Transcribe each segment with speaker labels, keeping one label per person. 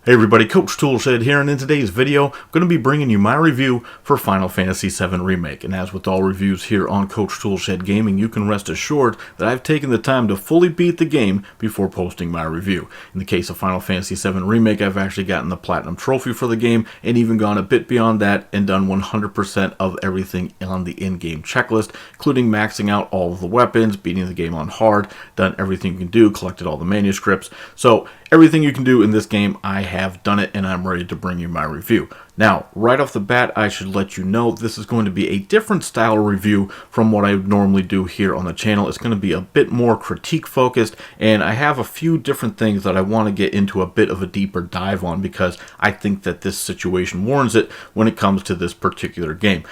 Speaker 1: Hey everybody, Coach Toolshed here, and in today's video, I'm going to be bringing you my review for Final Fantasy VII Remake. And as with all reviews here on Coach Toolshed Gaming, you can rest assured that I've taken the time to fully beat the game before posting my review. In the case of Final Fantasy VII Remake, I've actually gotten the Platinum Trophy for the game, and even gone a bit beyond that and done 100% of everything on the in-game checklist, including maxing out all of the weapons, beating the game on hard, done everything you can do, collected all the manuscripts. So everything you can do in this game, I have done it, and I'm ready to bring you my review. Now, right off the bat, I should let you know this is going to be a different style review from what I normally do here on the channel. It's going to be a bit more critique focused, and I have a few different things that I want to get into a bit of a deeper dive on because I think that this situation warrants it when it comes to this particular game.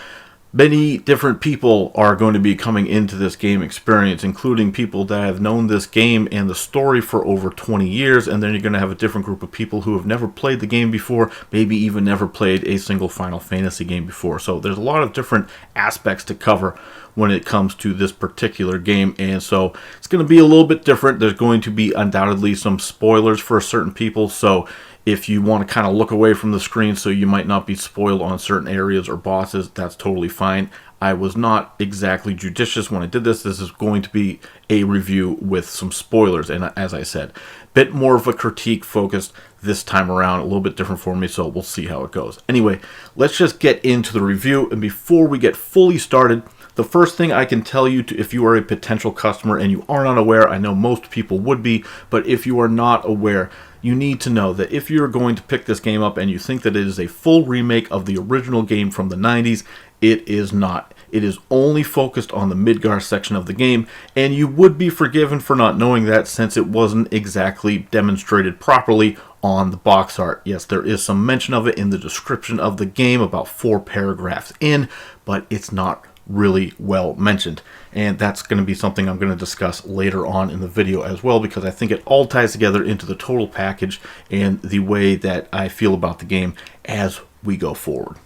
Speaker 1: Many different people are going to be coming into this game experience, including people that have known this game and the story for over 20 years, and then you're going to have a different group of people who have never played the game before, maybe even never played a single Final Fantasy game before. So there's a lot of different aspects to cover when it comes to this particular game, and so it's going to be a little bit different. There's going to be undoubtedly some spoilers for certain people, so if you want to kind of look away from the screen so you might not be spoiled on certain areas or bosses, that's totally fine. I was not exactly judicious when I did this. This is going to be a review with some spoilers, and as I said, a bit more of a critique focused this time around, a little bit different for me, so we'll see how it goes. Anyway, let's just get into the review, and before we get fully started, the first thing I can tell you, if you are a potential customer and you are not aware, I know most people would be, but if you are not aware, you need to know that if you're going to pick this game up and you think that it is a full remake of the original game from the 90s, it is not. It is only focused on the Midgar section of the game, and you would be forgiven for not knowing that since it wasn't exactly demonstrated properly on the box art. Yes, there is some mention of it in the description of the game, about 4 paragraphs in, but it's not really well mentioned, and that's going to be something I'm going to discuss later on in the video as well, because I think it all ties together into the total package and the way that I feel about the game as we go forward.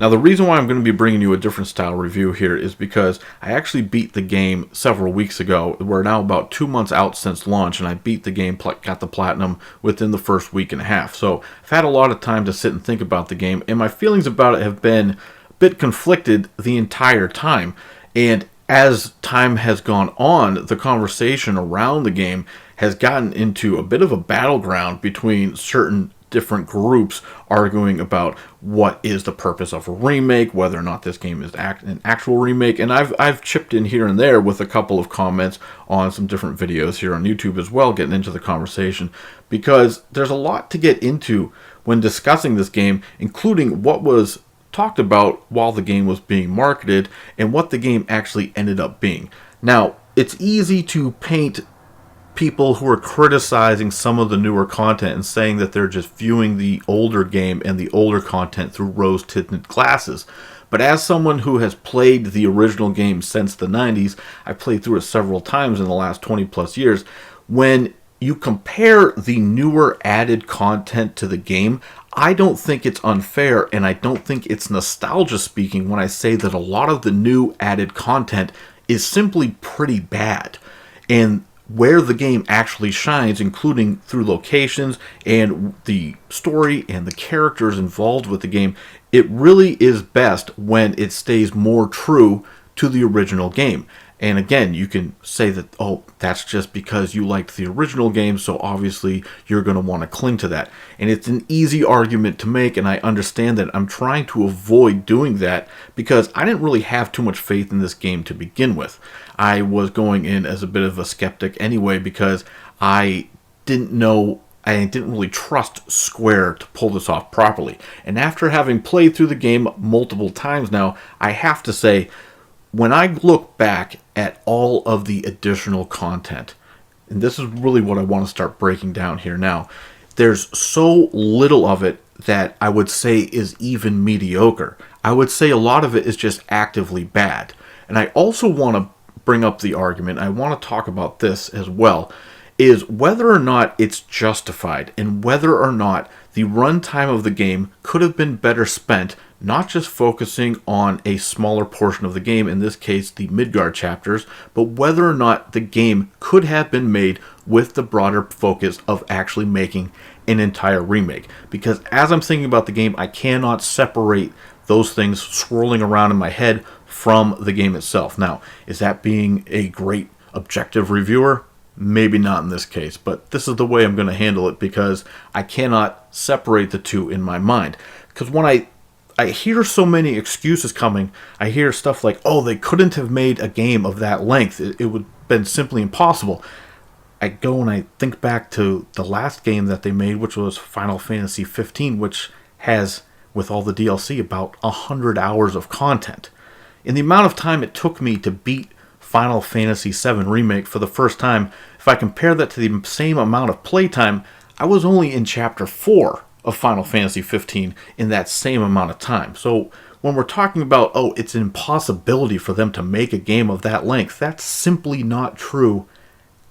Speaker 1: Now, the reason why I'm going to be bringing you a different style review here is because I actually beat the game several weeks ago. We're now about 2 months out since launch, and I beat the game, got the platinum within the first week and a half. So I've had a lot of time to sit and think about the game, and my feelings about it have been bit conflicted the entire time, and as time has gone on, the conversation around the game has gotten into a bit of a battleground between certain different groups arguing about what is the purpose of a remake, whether or not this game is an actual remake, and I've chipped in here and there with a couple of comments on some different videos here on YouTube as well, getting into the conversation, because there's a lot to get into when discussing this game, including what was talked about while the game was being marketed and what the game actually ended up being. Now, it's easy to paint people who are criticizing some of the newer content and saying that they're just viewing the older game and the older content through rose-tinted glasses. But as someone who has played the original game since the 90s, I played through it several times in the last 20 plus years, when you compare the newer added content to the game, I don't think it's unfair, and I don't think it's nostalgia speaking when I say that a lot of the new added content is simply pretty bad. And where the game actually shines, including through locations and the story and the characters involved with the game, it really is best when it stays more true to the original game. And again, you can say that, oh, that's just because you liked the original game, so obviously you're going to want to cling to that. And it's an easy argument to make, and I understand that. I'm trying to avoid doing that because I didn't really have too much faith in this game to begin with. I was going in as a bit of a skeptic anyway because I didn't really trust Square to pull this off properly. And after having played through the game multiple times now, I have to say, when I look back at all of the additional content, and this is really what I want to start breaking down here now, there's so little of it that I would say is even mediocre. I would say a lot of it is just actively bad. And I also want to bring up the argument, I want to talk about this as well, is whether or not it's justified and whether or not the runtime of the game could have been better spent not just focusing on a smaller portion of the game, in this case the Midgar chapters, but whether or not the game could have been made with the broader focus of actually making an entire remake. Because as I'm thinking about the game, I cannot separate those things swirling around in my head from the game itself. Now, is that being a great objective reviewer? Maybe not in this case, but this is the way I'm going to handle it because I cannot separate the two in my mind. Because when I hear so many excuses coming, I hear stuff like, oh, they couldn't have made a game of that length. It would have been simply impossible. I go and I think back to the last game that they made, which was Final Fantasy XV, which has, with all the DLC, about 100 hours of content. In the amount of time it took me to beat Final Fantasy VII Remake for the first time, if I compare that to the same amount of playtime, I was only in Chapter 4 of Final Fantasy XV in that same amount of time. So when we're talking about, oh, it's an impossibility for them to make a game of that length, that's simply not true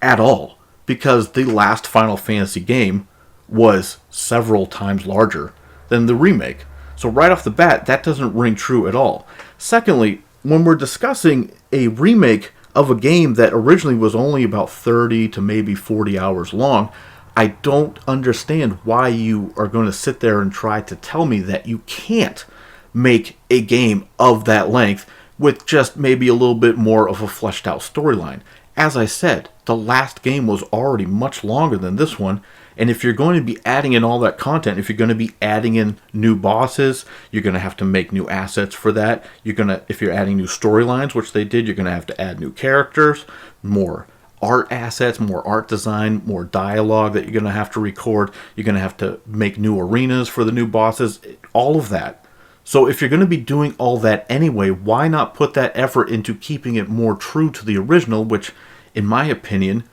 Speaker 1: at all. Because the last Final Fantasy game was several times larger than the remake. So right off the bat, that doesn't ring true at all. Secondly, when we're discussing a remake of a game that originally was only about 30 to maybe 40 hours long, I don't understand why you are going to sit there and try to tell me that you can't make a game of that length with just maybe a little bit more of a fleshed out storyline. As I said, the last game was already much longer than this one, and if you're going to be adding in all that content, if you're going to be adding in new bosses, you're going to have to make new assets for that. If you're adding new storylines, which they did, you're going to have to add new characters, more art assets, more art design, more dialogue that you're going to have to record. You're going to have to make new arenas for the new bosses, all of that. So if you're going to be doing all that anyway, why not put that effort into keeping it more true to the original, which, in my opinion,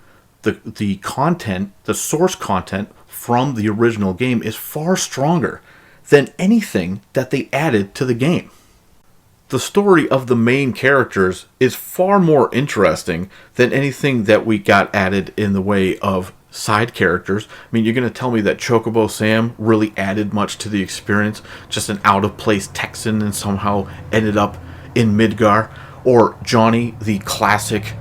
Speaker 1: the content, the source content from the original game is far stronger than anything that they added to the game. The story of the main characters is far more interesting than anything that we got added in the way of side characters. I mean, you're going to tell me that Chocobo Sam really added much to the experience, just an out-of-place Texan and somehow ended up in Midgar? Or Johnny, the classic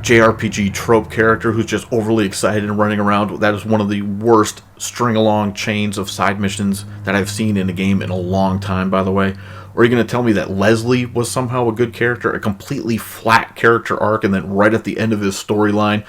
Speaker 1: JRPG trope character who's just overly excited and running around. That is one of the worst string-along chains of side missions that I've seen in a game in a long time, by the way. Or are you going to tell me that Leslie was somehow a good character, a completely flat character arc, and then right at the end of his storyline,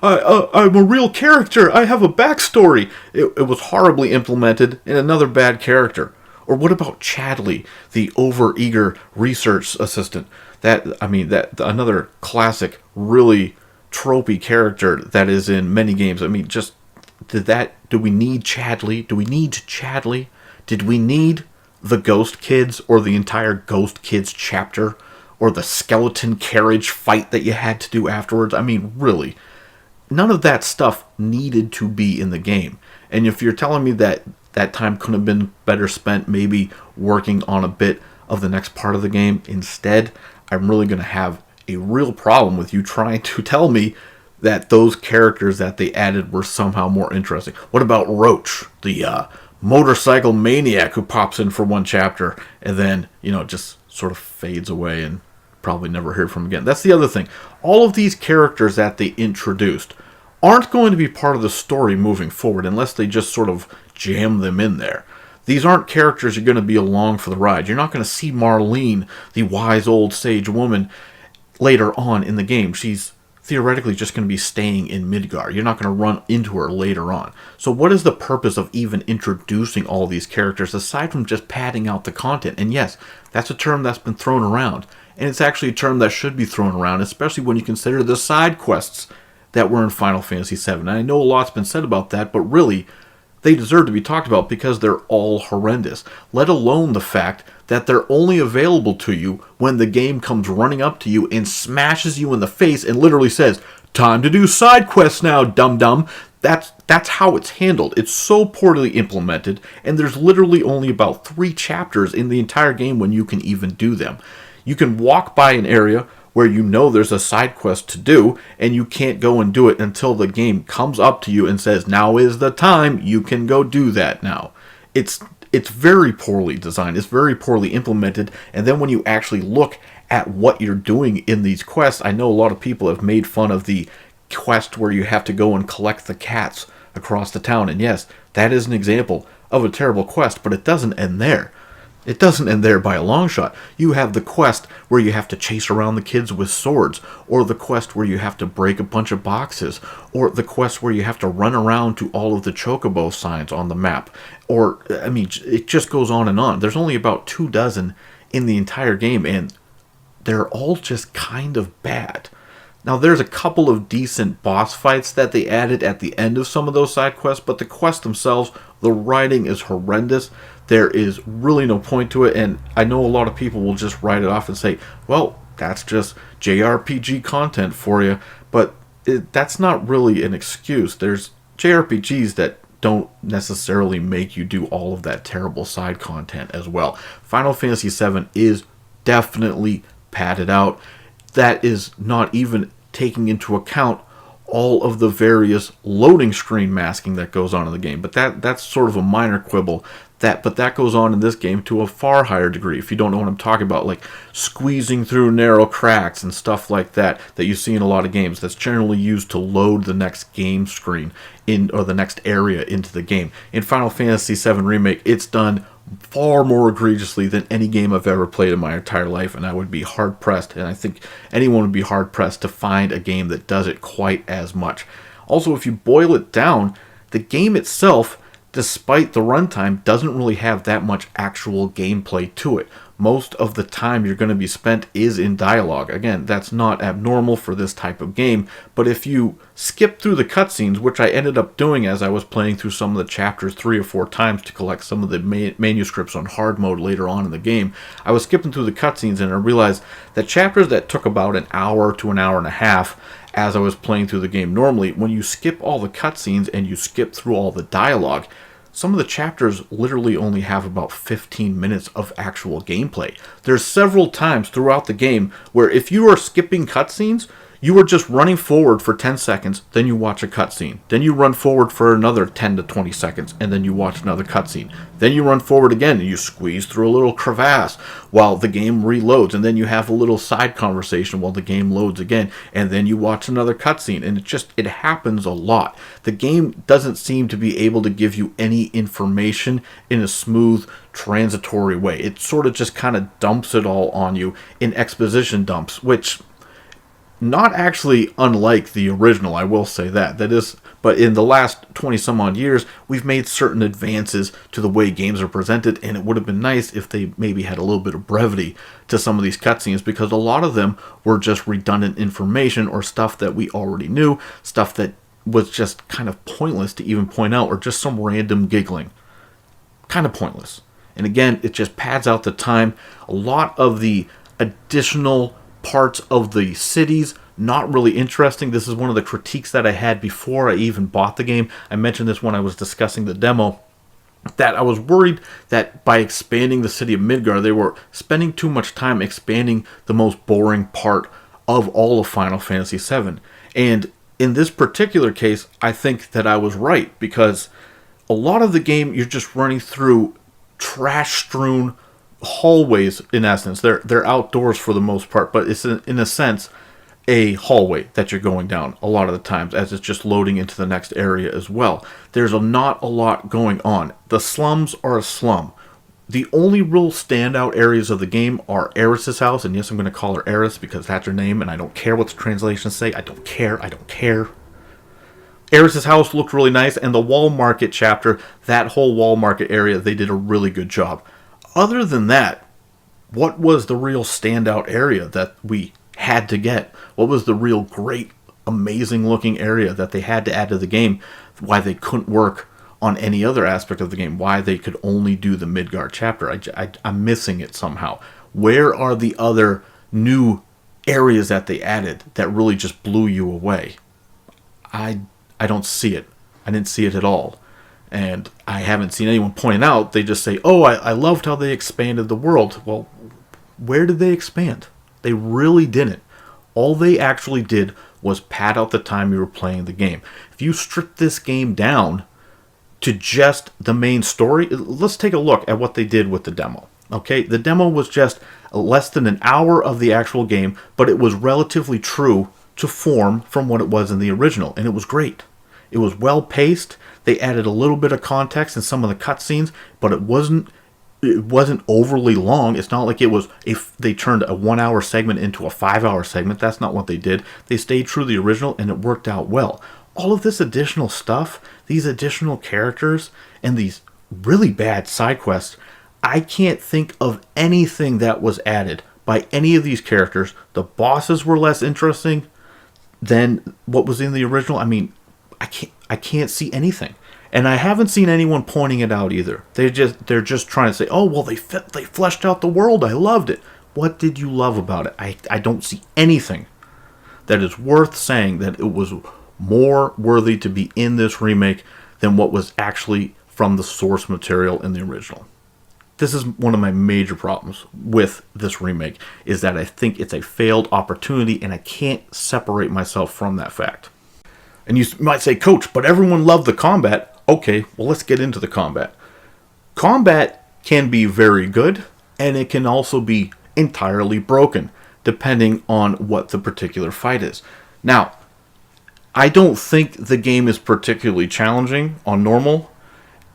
Speaker 1: I'm a real character, I have a backstory. It was horribly implemented in another bad character. Or what about Chadley, the overeager research assistant? Another classic, really tropey character that is in many games. I mean, do we need Chadley? Do we need Chadley? Did we need the Ghost Kids or the entire Ghost Kids chapter? Or the skeleton carriage fight that you had to do afterwards? I mean, really, none of that stuff needed to be in the game. And if you're telling me that that time could have been better spent maybe working on a bit of the next part of the game instead, I'm really going to have a real problem with you trying to tell me that those characters that they added were somehow more interesting. What about Roach, the motorcycle maniac who pops in for one chapter and then, just sort of fades away and probably never heard from again? That's the other thing. All of these characters that they introduced aren't going to be part of the story moving forward unless they just sort of jam them in there. These aren't characters you're going to be along for the ride. You're not going to see Marlene, the wise old sage woman, later on in the game. She's theoretically just going to be staying in Midgar. You're not going to run into her later on. So what is the purpose of even introducing all these characters aside from just padding out the content? And yes, that's a term that's been thrown around. And it's actually a term that should be thrown around, especially when you consider the side quests that were in Final Fantasy VII. And I know a lot's been said about that, but really, they deserve to be talked about because they're all horrendous. Let alone the fact that they're only available to you when the game comes running up to you and smashes you in the face and literally says, "Time to do side quests now, dum-dum." That's how it's handled. It's so poorly implemented, and there's literally only about 3 chapters in the entire game when you can even do them. You can walk by an area where there's a side quest to do, and you can't go and do it until the game comes up to you and says, "Now is the time, you can go do that now." It's very poorly designed, it's very poorly implemented, and then when you actually look at what you're doing in these quests, I know a lot of people have made fun of the quest where you have to go and collect the cats across the town. And yes, that is an example of a terrible quest, but it doesn't end there. It doesn't end there by a long shot. You have the quest where you have to chase around the kids with swords, or the quest where you have to break a bunch of boxes, or the quest where you have to run around to all of the chocobo signs on the map. Or, I mean, it just goes on and on. There's only about 24 in the entire game, and they're all just kind of bad. Now, there's a couple of decent boss fights that they added at the end of some of those side quests, but the quests themselves, the writing is horrendous. There is really no point to it, and I know a lot of people will just write it off and say, well, that's just JRPG content for you, but that's not really an excuse. There's JRPGs that don't necessarily make you do all of that terrible side content as well. Final Fantasy VII is definitely padded out. That is not even taking into account all of the various loading screen masking that goes on in the game. But that's sort of a minor quibble. But that goes on in this game to a far higher degree. If you don't know what I'm talking about, like squeezing through narrow cracks and stuff like that you see in a lot of games, that's generally used to load the next game screen or the next area into the game. In Final Fantasy VII Remake, it's done far more egregiously than any game I've ever played in my entire life, and I would be hard-pressed, and I think anyone would be hard-pressed to find a game that does it quite as much. Also, if you boil it down, the game itself, despite the runtime, doesn't really have that much actual gameplay to it. Most of the time you're going to be spent is in dialogue. Again, that's not abnormal for this type of game, but if you skip through the cutscenes, which I ended up doing as I was playing through some of the chapters 3 or 4 times to collect some of the manuscripts on hard mode later on in the game, I was skipping through the cutscenes and I realized that chapters that took about an hour to an hour and a half as I was playing through the game normally, when you skip all the cutscenes and you skip through all the dialogue, some of the chapters literally only have about 15 minutes of actual gameplay. There's several times throughout the game where if you are skipping cutscenes, you are just running forward for 10 seconds, then you watch a cutscene. Then you run forward for another 10 to 20 seconds, and then you watch another cutscene. Then you run forward again, and you squeeze through a little crevasse while the game reloads, and then you have a little side conversation while the game loads again, and then you watch another cutscene, and it happens a lot. The game doesn't seem to be able to give you any information in a smooth, transitory way. It sort of just kind of dumps it all on you in exposition dumps, which not actually unlike the original, I will say that. That is, but in the last 20 some odd years, we've made certain advances to the way games are presented, and it would have been nice if they maybe had a little bit of brevity to some of these cutscenes, because a lot of them were just redundant information or stuff that we already knew, stuff that was just kind of pointless to even point out, or just some random giggling. Kind of pointless. And again, it just pads out the time. A lot of the additional parts of the cities, not really interesting. This is one of the critiques that I had before I even bought the game. I mentioned this when I was discussing the demo, that I was worried that by expanding the city of Midgar, they were spending too much time expanding the most boring part of all of Final Fantasy VII. And in this particular case, I think that I was right, because a lot of the game, you're just running through trash-strewn hallways. In essence, they're outdoors for the most part, but it's in a sense a hallway that you're going down a lot of the times, as it's just loading into the next area as well. There's not a lot going on. The slums are a slum. The only real standout areas of the game are Eris's house, and yes, I'm going to call her Eris because that's her name, and I don't care what the translations say. I don't care. Eris's house looked really nice, and the Wall Market chapter, that whole Wall Market area, they did a really good job. Other than that, what was the real standout area that we had to get? What was the real great, amazing looking area that they had to add to the game? Why they couldn't work on any other aspect of the game? Why they could only do the Midgar chapter? I'm missing it somehow. Where are the other new areas that they added that really just blew you away? I don't see it. I didn't see it at all. And I haven't seen anyone point out. They just say, oh, I loved how they expanded the world. Well, where did they expand? They really didn't. All they actually did was pad out the time you were playing the game. If you strip this game down to just the main story, let's take a look at what they did with the demo. Okay, the demo was just less than an hour of the actual game, but it was relatively true to form from what it was in the original, and it was great. It was well paced. They added a little bit of context in some of the cutscenes, but it wasn't overly long. It's not like it was if they turned a 1 hour segment into a 5 hour segment. That's not what they did. They stayed true to the original, and it worked out well. All of this additional stuff, these additional characters, and these really bad side quests, I can't think of anything that was added by any of these characters. The bosses were less interesting than what was in the original. I mean, I can't see anything. And I haven't seen anyone pointing it out either. They're just trying to say, oh, well, they fleshed out the world. I loved it. What did you love about it? I don't see anything that is worth saying that it was more worthy to be in this remake than what was actually from the source material in the original. This is one of my major problems with this remake, is that I think it's a failed opportunity, and I can't separate myself from that fact. And you might say, Coach, but everyone loved the combat. Okay, well, let's get into the combat. Combat can be very good, and it can also be entirely broken, depending on what the particular fight is. Now, I don't think the game is particularly challenging on normal,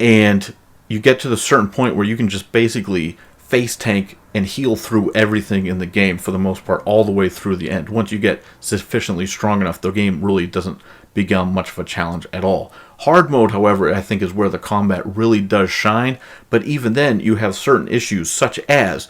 Speaker 1: and you get to the certain point where you can just basically face tank and heal through everything in the game for the most part, all the way through the end. Once you get sufficiently strong enough, the game really doesn't become much of a challenge at all. Hard mode, however, I think is where the combat really does shine, but even then you have certain issues such as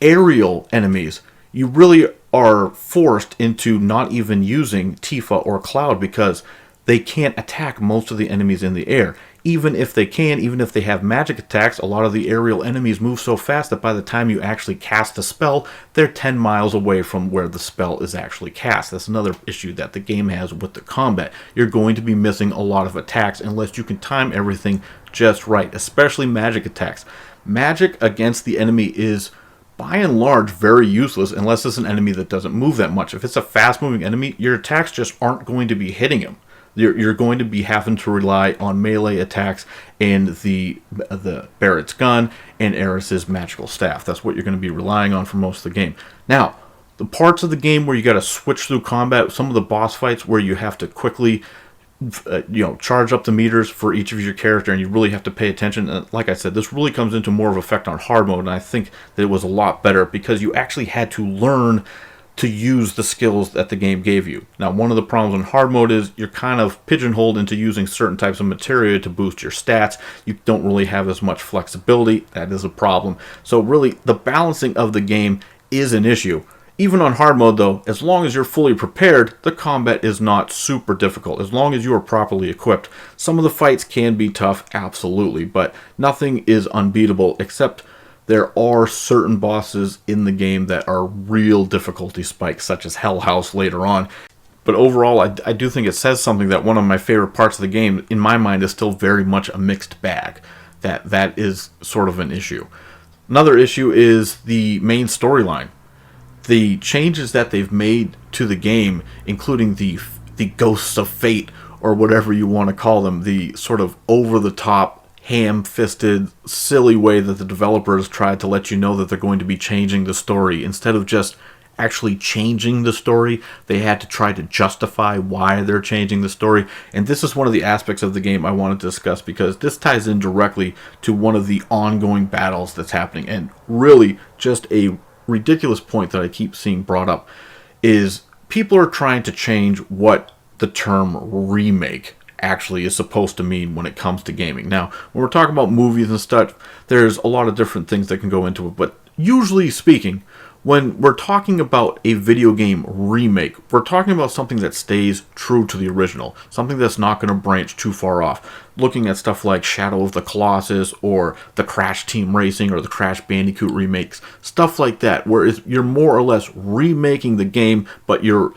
Speaker 1: aerial enemies. You really are forced into not even using Tifa or Cloud because they can't attack most of the enemies in the air. Even if they can, even if they have magic attacks, a lot of the aerial enemies move so fast that by the time you actually cast a spell, they're 10 miles away from where the spell is actually cast. That's another issue that the game has with the combat. You're going to be missing a lot of attacks unless you can time everything just right, especially magic attacks. Magic against the enemy is, by and large, very useless unless it's an enemy that doesn't move that much. If it's a fast-moving enemy, your attacks just aren't going to be hitting him. You're going to be having to rely on melee attacks and the Barrett's gun and Eris's magical staff. That's what you're going to be relying on for most of the game. Now, the parts of the game where you got to switch through combat, some of the boss fights where you have to quickly charge up the meters for each of your character, and you really have to pay attention. Like I said, this really comes into more of effect on hard mode, and I think that it was a lot better because you actually had to learn to use the skills that the game gave you. Now, one of the problems in hard mode is you're kind of pigeonholed into using certain types of materia to boost your stats. You don't really have as much flexibility. That is a problem. So really, the balancing of the game is an issue. Even on hard mode, though, as long as you're fully prepared, the combat is not super difficult, as long as you are properly equipped. Some of the fights can be tough, absolutely, but nothing is unbeatable, except there are certain bosses in the game that are real difficulty spikes, such as Hell House later on. But overall, I do think it says something that one of my favorite parts of the game, in my mind, is still very much a mixed bag. That is sort of an issue. Another issue is the main storyline. The changes that they've made to the game, including the Ghosts of Fate, or whatever you want to call them, the sort of over-the-top, ham-fisted, silly way that the developers tried to let you know that they're going to be changing the story. Instead of just actually changing the story, they had to try to justify why they're changing the story. And this is one of the aspects of the game I want to discuss, because this ties in directly to one of the ongoing battles that's happening. And really, just a ridiculous point that I keep seeing brought up is people are trying to change what the term remake actually is supposed to mean when it comes to gaming. Now, when we're talking about movies and stuff, there's a lot of different things that can go into it, but usually speaking, when we're talking about a video game remake, we're talking about something that stays true to the original, something that's not going to branch too far off. Looking at stuff like Shadow of the Colossus or the Crash Team Racing or the Crash Bandicoot remakes, stuff like that, where you're more or less remaking the game, but you're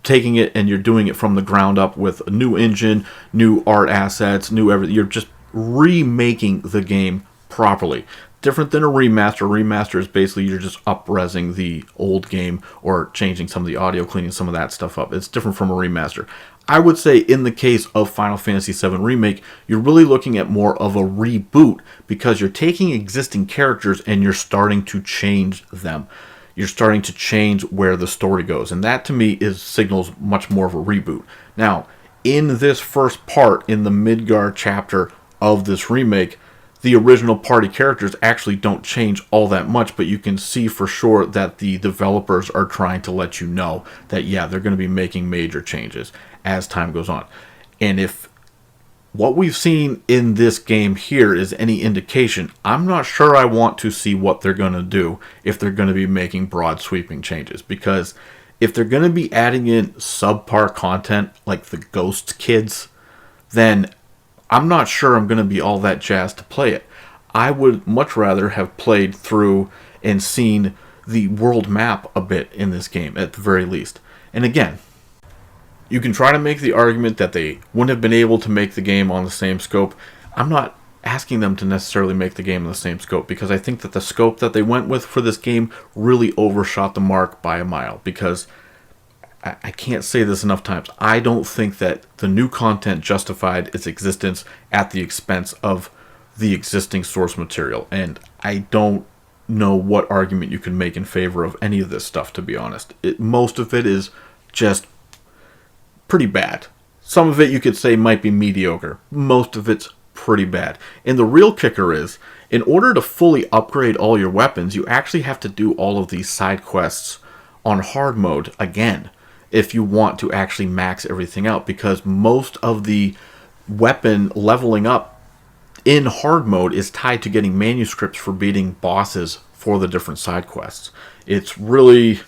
Speaker 1: taking it and you're doing it from the ground up with a new engine, new art assets, new everything. You're just remaking the game properly. Different than a remaster. A remaster is basically you're just up-resing the old game or changing some of the audio, cleaning some of that stuff up. It's different from a remaster. I would say in the case of Final Fantasy VII Remake, you're really looking at more of a reboot because you're taking existing characters and you're starting to change them. You're starting to change where the story goes. And that, to me, signals much more of a reboot. Now, in this first part, in the Midgar chapter of this remake, the original party characters actually don't change all that much, but you can see for sure that the developers are trying to let you know that, yeah, they're going to be making major changes as time goes on. And if what we've seen in this game here is any indication, I'm not sure I want to see what they're going to do if they're going to be making broad sweeping changes. Because if they're going to be adding in subpar content like the Ghost Kids, then I'm not sure I'm going to be all that jazzed to play it. I would much rather have played through and seen the world map a bit in this game at the very least. And again, you can try to make the argument that they wouldn't have been able to make the game on the same scope. I'm not asking them to necessarily make the game on the same scope, because I think that the scope that they went with for this game really overshot the mark by a mile. Because I can't say this enough times, I don't think that the new content justified its existence at the expense of the existing source material. And I don't know what argument you can make in favor of any of this stuff, to be honest. Most of it is just pretty bad. Some of it you could say might be mediocre. Most of it's pretty bad. And the real kicker is, in order to fully upgrade all your weapons, you actually have to do all of these side quests on hard mode again, if you want to actually max everything out, because most of the weapon leveling up in hard mode is tied to getting manuscripts for beating bosses for the different side quests. It's really...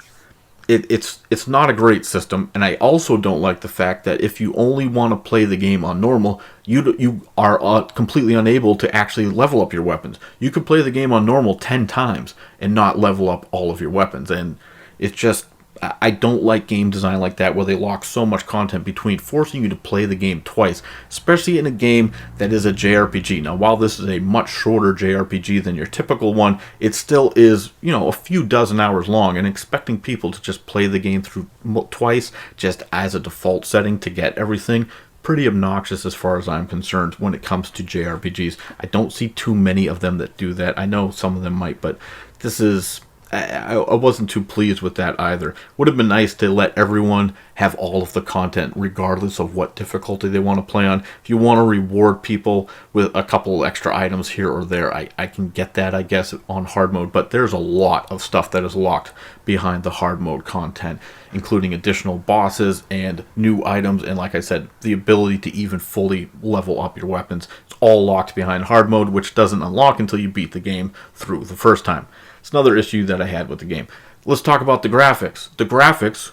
Speaker 1: It's not a great system, and I also don't like the fact that if you only want to play the game on normal, you are completely unable to actually level up your weapons. You could play the game on normal 10 times and not level up all of your weapons, and it's just... I don't like game design like that, where they lock so much content between, forcing you to play the game twice, especially in a game that is a JRPG. Now, while this is a much shorter JRPG than your typical one, it still is, a few dozen hours long, and expecting people to just play the game through twice just as a default setting to get everything, pretty obnoxious as far as I'm concerned when it comes to JRPGs. I don't see too many of them that do that. I know some of them might, but this is... I wasn't too pleased with that either. Would have been nice to let everyone have all of the content regardless of what difficulty they want to play on. If you want to reward people with a couple extra items here or there, I can get that, I guess, on hard mode. But there's a lot of stuff that is locked behind the hard mode content, including additional bosses and new items. And like I said, the ability to even fully level up your weapons. It's all locked behind hard mode, which doesn't unlock until you beat the game through the first time. It's another issue that I had with the game. Let's talk about the graphics. The graphics,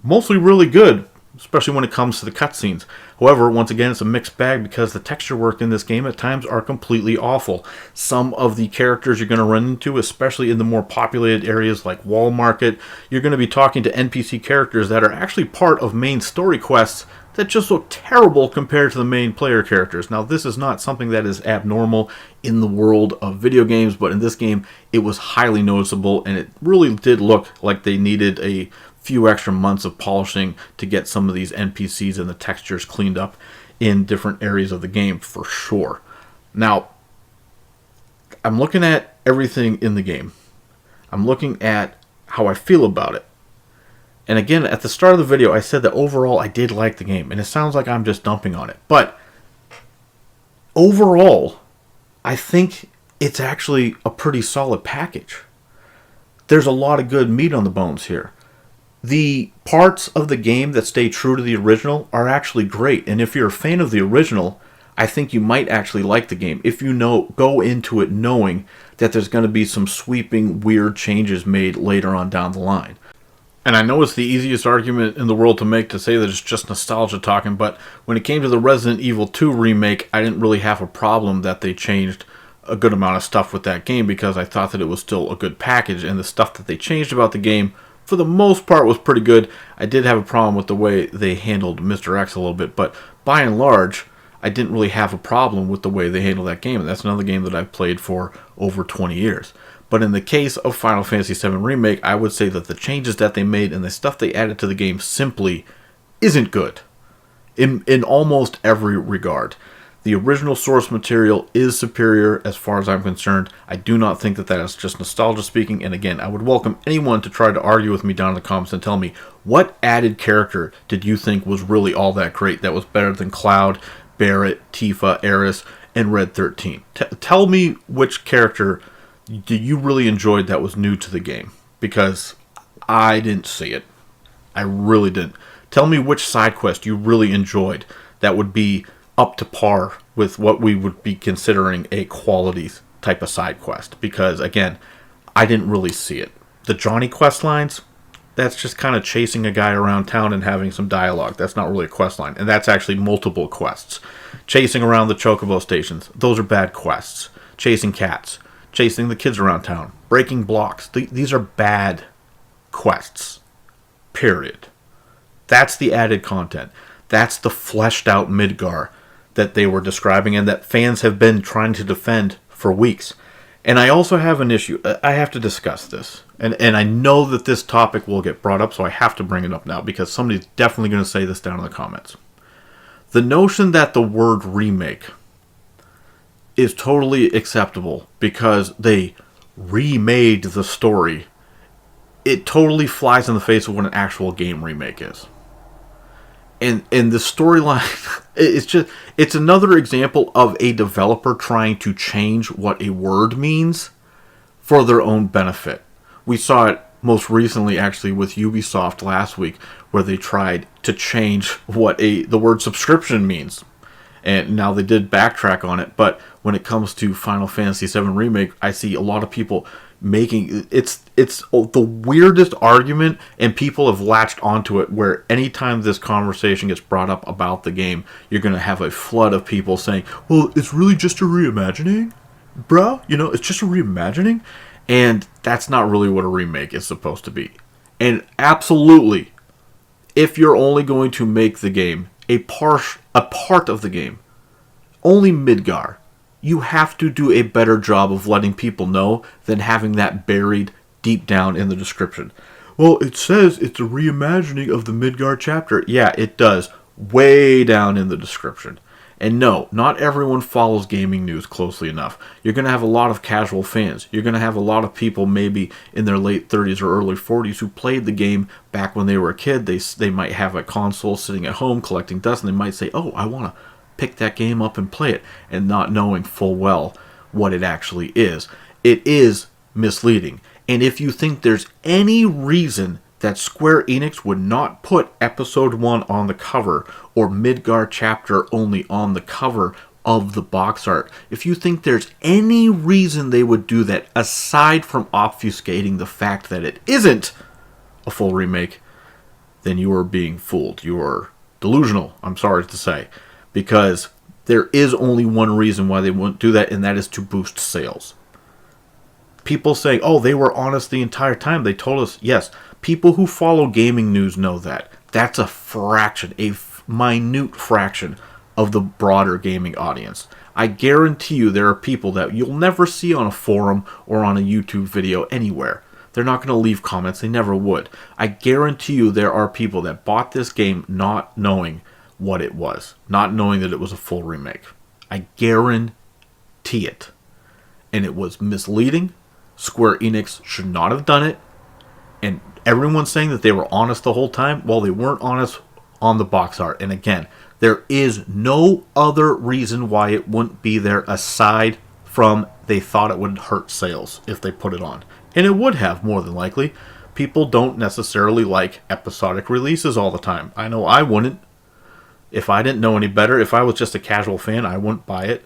Speaker 1: mostly really good, especially when it comes to the cutscenes. However, once again, it's a mixed bag, because the texture work in this game at times are completely awful. Some of the characters you're going to run into, especially in the more populated areas like Wall Market, you're going to be talking to NPC characters that are actually part of main story quests that just look terrible compared to the main player characters. Now, this is not something that is abnormal in the world of video games, but in this game, it was highly noticeable, and it really did look like they needed a few extra months of polishing to get some of these NPCs and the textures cleaned up in different areas of the game, for sure. Now, I'm looking at everything in the game. I'm looking at how I feel about it. And again, at the start of the video, I said that overall I did like the game. And it sounds like I'm just dumping on it. But overall, I think it's actually a pretty solid package. There's a lot of good meat on the bones here. The parts of the game that stay true to the original are actually great. And if you're a fan of the original, I think you might actually like the game if you go into it knowing that there's going to be some sweeping, weird changes made later on down the line. And I know it's the easiest argument in the world to make, to say that it's just nostalgia talking, but when it came to the Resident Evil 2 remake, I didn't really have a problem that they changed a good amount of stuff with that game, because I thought that it was still a good package, and the stuff that they changed about the game, for the most part, was pretty good. I did have a problem with the way they handled Mr. X a little bit, but by and large, I didn't really have a problem with the way they handled that game, and that's another game that I've played for over 20 years. But in the case of Final Fantasy VII Remake, I would say that the changes that they made and the stuff they added to the game simply isn't good in almost every regard. The original source material is superior as far as I'm concerned. I do not think that is just nostalgia speaking. And again, I would welcome anyone to try to argue with me down in the comments and tell me, what added character did you think was really all that great, that was better than Cloud, Barrett, Tifa, Aerith, and Red 13? Tell me which character you really enjoyed that was new to the game, because I didn't see it. I really didn't. Tell me which side quest you really enjoyed that would be up to par with what we would be considering a quality type of side quest, because again, I didn't really see it. The Johnny quest lines, that's just kind of chasing a guy around town and having some dialogue. That's not really a quest line, and that's actually multiple quests. Chasing around the Chocobo stations, those are bad quests. Chasing cats, chasing the kids around town, breaking blocks, these are bad quests, period. That's the added content. That's the fleshed out Midgar that they were describing and that fans have been trying to defend for weeks. And I also have an issue. I have to discuss this. And I know that this topic will get brought up, so I have to bring it up now, because somebody's definitely going to say this down in the comments. The notion that the word remake is totally acceptable because they remade the story, it totally flies in the face of what an actual game remake is. And the storyline, it's another example of a developer trying to change what a word means for their own benefit. We saw it most recently actually with Ubisoft last week, where they tried to change what the word subscription means. And now they did backtrack on it, but when it comes to Final Fantasy VII Remake, I see a lot of people making it's the weirdest argument, and people have latched onto it, where anytime this conversation gets brought up about the game, you're going to have a flood of people saying, well, it's really just a reimagining, bruh, it's just a reimagining. And that's not really what a remake is supposed to be. And absolutely, if you're only going to make the game a part of the game, only Midgar, you have to do a better job of letting people know than having that buried deep down in the description. Well, it says it's a reimagining of the Midgar chapter. Yeah, it does. Way down in the description. And no, not everyone follows gaming news closely enough. You're going to have a lot of casual fans. You're going to have a lot of people maybe in their late 30s or early 40s who played the game back when they were a kid. They might have a console sitting at home collecting dust, and they might say, oh, I want to pick that game up and play it, and not knowing full well what it actually is. It is misleading. And if you think there's any reason that Square Enix would not put Episode 1 on the cover, or Midgar Chapter only on the cover of the box art, if you think there's any reason they would do that aside from obfuscating the fact that it isn't a full remake, then you are being fooled. You are delusional, I'm sorry to say, because there is only one reason why they wouldn't do that, and that is to boost sales. People saying, oh, they were honest the entire time. They told us, yes. People who follow gaming news know that. That's a fraction, a minute fraction of the broader gaming audience. I guarantee you there are people that you'll never see on a forum or on a YouTube video anywhere. They're not going to leave comments. They never would. I guarantee you there are people that bought this game not knowing what it was, not knowing that it was a full remake. I guarantee it. And it was misleading. Square Enix should not have done it. And everyone's saying that they were honest the whole time. Well, they weren't honest on the box art. And again, there is no other reason why it wouldn't be there aside from they thought it would hurt sales if they put it on. And it would have, more than likely. People don't necessarily like episodic releases all the time. I know I wouldn't. If I didn't know any better, if I was just a casual fan, I wouldn't buy it.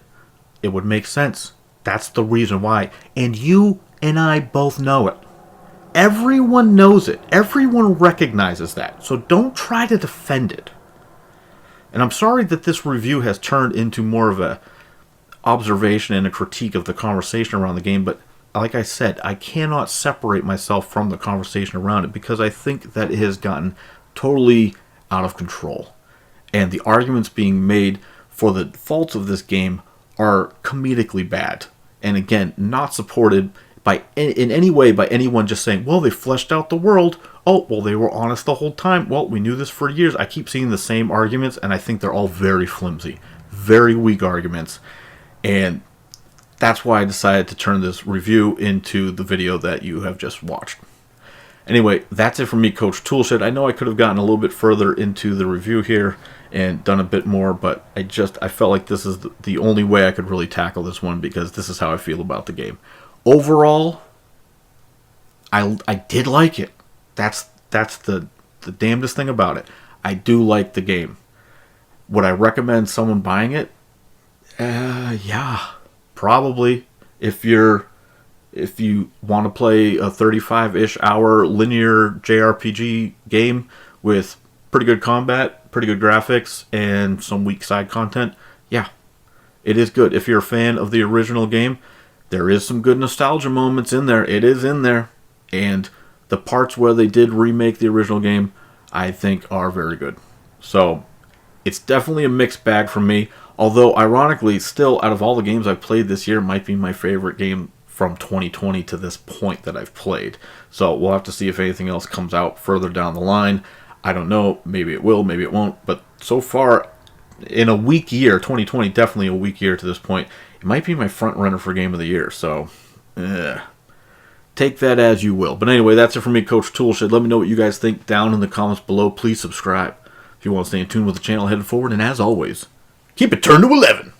Speaker 1: It would make sense. That's the reason why. And you and I both know it. Everyone knows it. Everyone recognizes that. So don't try to defend it. And I'm sorry that this review has turned into more of a observation and a critique of the conversation around the game, but like I said, I cannot separate myself from the conversation around it because I think that it has gotten totally out of control. And the arguments being made for the faults of this game are comedically bad. And again, not supported by in any way by anyone just saying, well, they fleshed out the world. Oh, well, they were honest the whole time. Well, we knew this for years. I keep seeing the same arguments, and I think they're all very flimsy. very weak arguments, and that's why I decided to turn this review into the video that you have just watched. Anyway, that's it from me, Coach Toolshed. I know I could have gotten a little bit further into the review here and done a bit more, but I felt like this is the only way I could really tackle this one, because this is how I feel about the game. Overall, I did like it. That's the damnedest thing about it. I do like the game. Would I recommend someone buying it? Yeah, probably. If you want to play a 35-ish hour linear JRPG game with pretty good combat, pretty good graphics, and some weak side content, yeah, it is good. If you're a fan of the original game, there is some good nostalgia moments in there. It is in there. And the parts where they did remake the original game, I think are very good. So, it's definitely a mixed bag for me. Although, ironically, still, out of all the games I've played this year, might be my favorite game from 2020 to this point that I've played. So, we'll have to see if anything else comes out further down the line. I don't know. Maybe it will, maybe it won't. But so far, in a weak year, 2020, definitely a weak year to this point, it might be my front runner for Game of the Year. So, take that as you will. But anyway, that's it for me, Coach Toolshed. Let me know what you guys think down in the comments below. Please subscribe if you want to stay in tune with the channel headed forward. And as always, keep it turned to 11.